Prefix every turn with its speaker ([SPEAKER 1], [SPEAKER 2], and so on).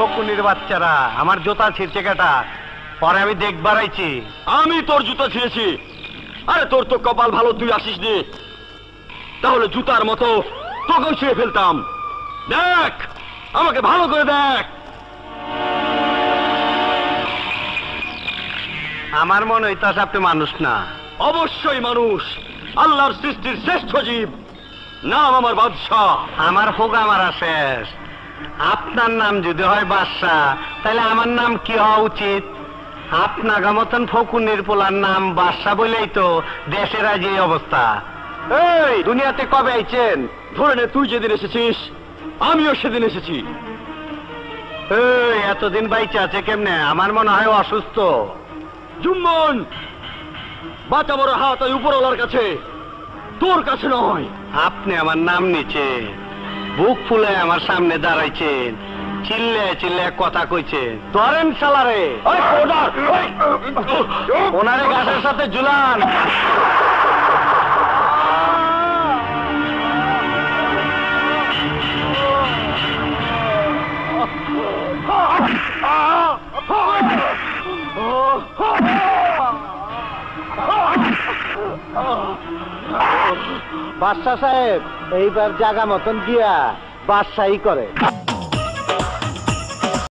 [SPEAKER 1] ফকুনির বাচ্চারা আমার জুতা ছিঁড়ছে কেটা, পরে আমি দেখবার আইছি।
[SPEAKER 2] আমি তোর জুতা ছিঁড়েছি? আরে তোর তো কপাল ভালো, তুই আসিস নি, তাহলে জুতার মতো তোকেও ছিঁড়ে ফেলতাম। দেখ, আমাকে ভালো করে দেখ।
[SPEAKER 1] আমার মনে হইতাছে আপনি মানুষ না।
[SPEAKER 2] অবশ্যই মানুষ, আল্লাহর সৃষ্টির শ্রেষ্ঠ জীব, নাম আমার বাদশাহ।
[SPEAKER 1] আমার হোগা মারা শেষ। আপনার নাম যদি হয় বাদশাহ, তাহলে আমার নাম কি হওয়া উচিত? আপনার মতন ফকুনির পোলার নাম বাদশাহ বলেই তো দেশের আজ এই অবস্থা। এই দুনিয়াতে কবে আইছেন?
[SPEAKER 2] ধরে নে, তুই যেদিন এসেছিস আমিও সেদিন এসেছি।
[SPEAKER 1] এই এতদিন বাইচে আছে কেমনে? আমার মনে হয় অসুস্থ।
[SPEAKER 2] জুম্মন, বাঁচা বড় হাত ওই উপরওয়ালার কাছে, তোর কাছে নয়।
[SPEAKER 1] আপনি আমার নাম নিচেন, বুক ফুলে আমার সামনে দাঁড়াইছেন, চিল্লে চিল্লে কথা কইছেন। ধরেন শালারে, ওনারে গাছের সাথে ঝুলান। বাদশাহ সাহেব এইবার জায়গা মতন গিয়া বাদশাহী করে।